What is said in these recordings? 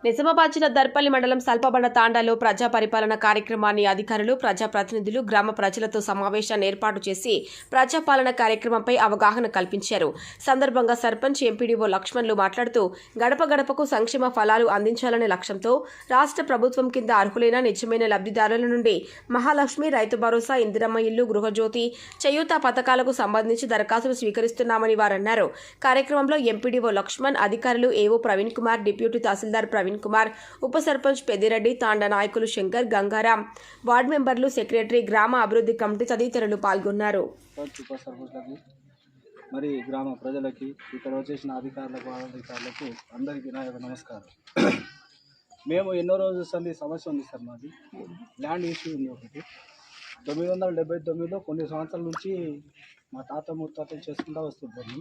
నిజామాబాద్ జిల్లా దర్పల్లి మండలం సల్పబండ తాండాలో ప్రజా పరిపాలన కార్యక్రమాన్ని అధికారులు ప్రజాప్రతినిధులు గ్రామ ప్రజలతో సమావేశాన్ని ఏర్పాటు చేసి ప్రజాపాలన కార్యక్రమంపై అవగాహన కల్పించారు. సందర్భంగా సర్పంచ్ ఎంపీడీఓ లక్ష్మణ్లు మాట్లాడుతూ గడప గడపకు సంక్షేమ ఫలాలు అందించాలనే లక్ష్యంతో రాష్ట్ర ప్రభుత్వం కింద అర్హులైన నిజమైన లబ్ధిదారుల నుండి మహాలక్ష్మి, రైతు భరోసా, ఇందిరమ్మ ఇల్లు, గృహజ్యోతి, చేయూత పథకాలకు సంబంధించి దరఖాస్తులు స్వీకరిస్తున్నామని వారన్నారు. కార్యక్రమంలో ఎంపీడీఓ లక్ష్మణ్, అధికారులు ఏవో ప్రవీణ్ కుమార్, డిప్యూటీ తహసీల్దార్ ప్రవీణ్ కుమార్, ఉప సర్పంచ్ పెద్దిరెడ్డి, తాండా నాయకులు శంకర్, గంగారాం, వార్డు మెంబర్లు, సెక్రటరీ, గ్రామ అభివృద్ధి కమిటీ తదితరులు పాల్గొన్నారు. మరి గ్రామ ప్రజలకి, ఇక్కడ వచ్చేసిన అధికారులకు, అనధికారులకు అందరికీ నా యొక్క నమస్కారం. మేము ఎన్నో రోజుల సంది సమస్య ఉంది సార్. మాది ల్యాండ్ ఇష్యూ ఉంది. ఒకటి 979లో కొన్ని సంవత్సరాల నుంచి మా తాత ముత్తాతలు చేసుకుంటూ వస్తుంటారు.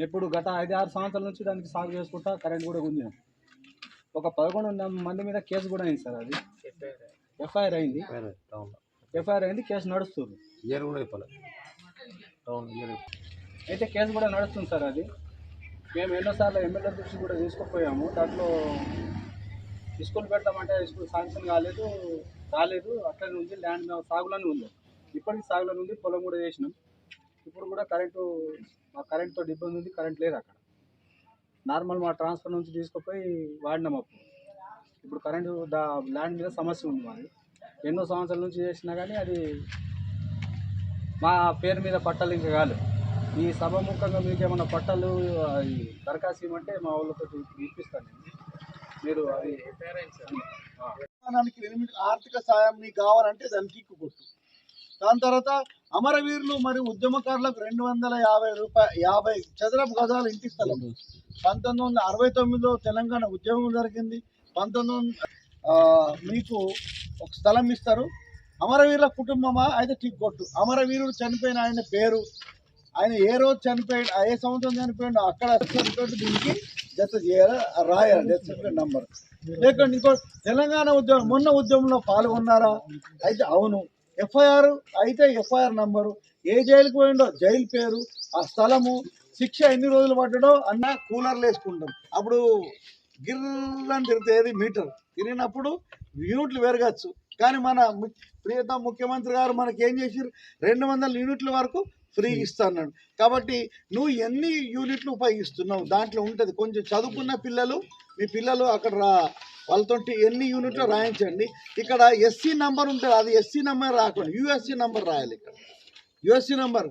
ఇప్పుడు గత 5-6 సంవత్సరాల నుంచి దానికి సాగు చేసుకుంటా కరెంట్ కూడా ఉంది. ఒక 11 మంది మీద కేసు కూడా అయింది సార్. అది ఎఫ్ఐఆర్ అయింది. కేసు నడుస్తుంది. అయితే కేసు కూడా నడుస్తుంది సార్. అది మేము ఎన్నోసార్లు ఎమ్మెల్యే దృష్టి కూడా తీసుకుపోయాము. దాంట్లో స్కూల్ పెడతామంటే స్కూల్ శాంక్షన్ రాలేదు. అట్లనే ఉంది. ల్యాండ్ మేము సాగులోనే ఉంది. ఇప్పటికీ సాగులోనే ఉంది. పొలం కూడా చేసినాం. ఇప్పుడు కూడా కరెంట్తో ఇబ్బంది ఉంది. కరెంట్ లేదు అక్కడ. నార్మల్ మా ట్రాన్స్ఫర్ నుంచి తీసుకుపోయి వాడినాం. ఇప్పుడు కరెంటు ల్యాండ్ మీద సమస్య ఉంది. మాది ఎన్నో సంవత్సరాల నుంచి చేసినా కానీ అది మా పేరు మీద పట్టాలు ఇంకా కాలేదు. ఈ సభాముఖంగా మీకు ఏమైనా పట్టాలు దరఖాస్తు ఇవ్వమంటే మా వాళ్ళతో ఇప్పిస్తాను. మీరు అది ఆర్థిక సాయం మీకు కావాలంటే దానికి కిక్కు. దాని తర్వాత అమరవీరులు మరియు ఉద్యమకారులకు 250 చదరపు గజాలు ఇంటి స్థలం. 1969లో తెలంగాణ ఉద్యమం జరిగింది. 19 మీకు ఒక స్థలం ఇస్తారు. అమరవీరుల కుటుంబమా అయితే టిక్ కొట్టు. అమరవీరుడు చనిపోయిన ఆయన పేరు, ఆయన ఏ రోజు చనిపోయాడు, ఏ సంవత్సరం చనిపోయాడు, అక్కడ దీనికి జత చేయాలి, రాయాలి డెత్ సర్టిఫికేట్ నంబర్. లేకుంటే ఇంకో తెలంగాణ ఉద్యమం మొన్న ఉద్యమంలో పాల్గొన్నారా అయితే అవును. ఎఫ్ఐఆర్ అయితే ఎఫ్ఐఆర్ నంబరు, ఏ జైలుకు పోయిండో జైలు పేరు, ఆ స్థలము, శిక్ష ఎన్ని రోజులు పడ్డాడో అన్న కూలర్లు వేసుకుంటాం. అప్పుడు గిర్రని తిరుగుతుంది మీటర్. తిరిగినప్పుడు యూనిట్లు పెరగచ్చు. కానీ మన ప్రియతమ ముఖ్యమంత్రి గారు మనకి ఏం చేసారు, 200 యూనిట్ల వరకు ఫ్రీ ఇస్తున్నాడు. కాబట్టి నువ్వు ఎన్ని యూనిట్లు ఉపయోగిస్తున్నావు దాంట్లో ఉంటుంది. కొంచెం చదువుకున్న పిల్లలు, మీ పిల్లలు అక్కడ వాళ్ళతో ఎన్ని యూనిట్లు రాయించండి. ఇక్కడ ఎస్సీ నంబర్ ఉంటుంది. అది ఎస్సీ నంబర్ రాకుండా యూఎస్సీ నంబర్ రాయాలి. ఇక్కడ యూఎస్సీ నంబర్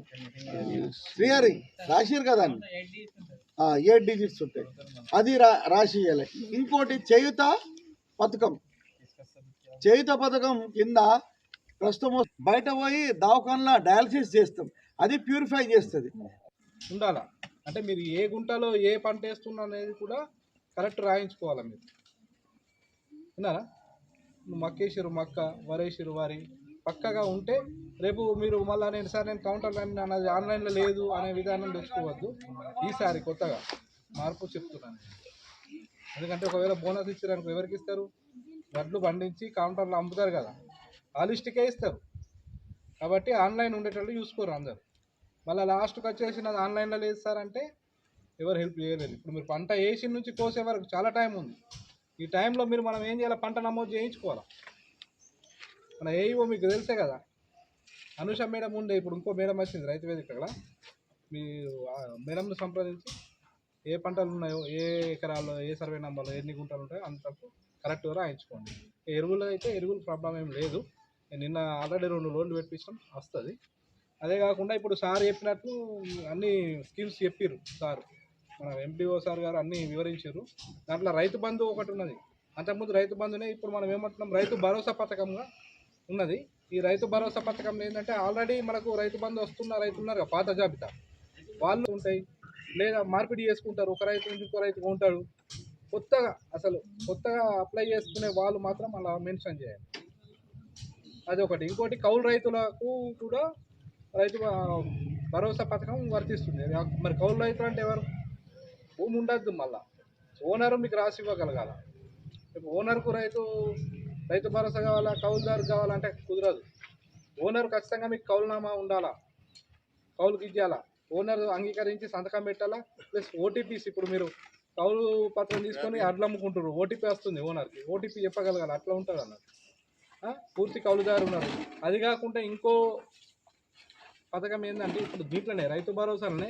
క్లియరింగ్ రాసిరు కదా, 8 డిజిట్స్ ఉంటాయి. అది రాసి ఇవ్వాలి. ఇంకోటి చేయూత పథకం కింద ప్రస్తుతం బయట పోయి దవాఖానలో డయాలసిస్ చేస్తాం. అది ప్యూరిఫై చేస్తుంది. ఉండాలా అంటే మీరు ఏ గుంటలో ఏ పంట వేస్తున్నా అనేది కూడా కరెక్ట్ రాయించుకోవాలి. మీరు విన్నారా? మక్కేసిరు మక్క, వరేసిరు వరి పక్కగా ఉంటే రేపు మీరు మళ్ళీ నేను కౌంటర్లో అన్నది ఆన్లైన్లో లేదు అనే విధానం తెచ్చుకోవద్దు. ఈసారి కొత్తగా మార్పు చెప్తున్నాను. ఎందుకంటే ఒకవేళ బోనస్ ఇచ్చారనుకో ఎవరికి ఇస్తారు? వడ్లు పండించి కౌంటర్లో అమ్ముతారు కదా, ఆ లిస్టుకే ఇస్తారు. కాబట్టి ఆన్లైన్ ఉండేటట్లు చూసుకోరు అందరు. మళ్ళీ లాస్ట్కి వచ్చేసి నాది ఆన్లైన్లో లేదు సార్ అంటే ఎవరు హెల్ప్ చేయలేరు. ఇప్పుడు మీరు పంట వేసి నుంచి కోసే వరకు చాలా టైం ఉంది. ఈ టైంలో మనం ఏం చేయాలి? పంట నమోదు చేయించుకోవాలి. మన ఏవో మీకు తెలిసే కదా, అనుష మేడం ఉండే, ఇప్పుడు ఇంకో మేడం వచ్చింది రైతు వేదిక. అక్కడ మీరు మేడంను సంప్రదించి ఏ పంటలు ఉన్నాయో, ఏ ఎకరాల్లో, ఏ సర్వే నెంబర్లో ఎన్ని గుంటలు ఉంటాయో అంతకు కరెక్ట్గా రాయించుకోండి. ఎరువులు అయితే ఎరువులు ప్రాబ్లం ఏం లేదు. నిన్న ఆల్రెడీ 2 లోన్లు పెట్టించడం వస్తుంది. అదే కాకుండా ఇప్పుడు సార్ చెప్పినట్టు అన్ని స్కీమ్స్ చెప్పారు సార్, మన ఎంపీఓ సార్ గారు అన్నీ వివరించారు. దాంట్లో రైతు బంధు ఒకటి ఉన్నది. అంతకుముందు రైతు బంధునే ఇప్పుడు మనం ఏమంటున్నాం, రైతు భరోసా పథకంగా ఉన్నది. ఈ రైతు భరోసా పథకంలో ఏంటంటే ఆల్రెడీ మనకు రైతు బంధు వస్తున్న రైతులు ఉన్నారు కదా, పాత జాబితా వాళ్ళు ఉంటాయి. లేదా మార్పిడి చేసుకుంటారు, ఒక రైతు నుంచి ఇంకో రైతు ఉంటాడు. కొత్తగా అప్లై చేసుకునే వాళ్ళు మాత్రం అలా మెన్షన్ చేయాలి. అది ఒకటి. ఇంకోటి కౌలు రైతులకు కూడా రైతు భరోసా పథకం వర్తిస్తుంది. మరి కౌలు రైతులు అంటే ఎవరు? భూమి ఉండద్దు, మళ్ళీ ఓనరు మీకు రాసి ఇవ్వగలగాల. ఇప్పుడు ఓనర్కు రైతు భరోసా కావాలా, కౌలుదారు కావాలంటే కుదరదు. ఓనర్ ఖచ్చితంగా మీకు కౌలునామా ఉండాలా, కౌలుకి ఇవ్వాలా, ఓనర్ అంగీకరించి సంతకం పెట్టాలా. ప్లస్ ఓటీపీస్, ఇప్పుడు మీరు కౌలు పత్రం తీసుకొని అడ్లు అమ్ముకుంటారు, ఓటీపీ వస్తుంది ఓనర్కి, ఓటీపీ చెప్పగలగాలి, అట్లా ఉంటాడు అన్నట్టు. పూర్తి కౌలుదారు ఉన్నారు. అది కాకుండా ఇంకో పథకం ఏంటంటే ఇప్పుడు దీంట్లోనే రైతు భరోసాలనే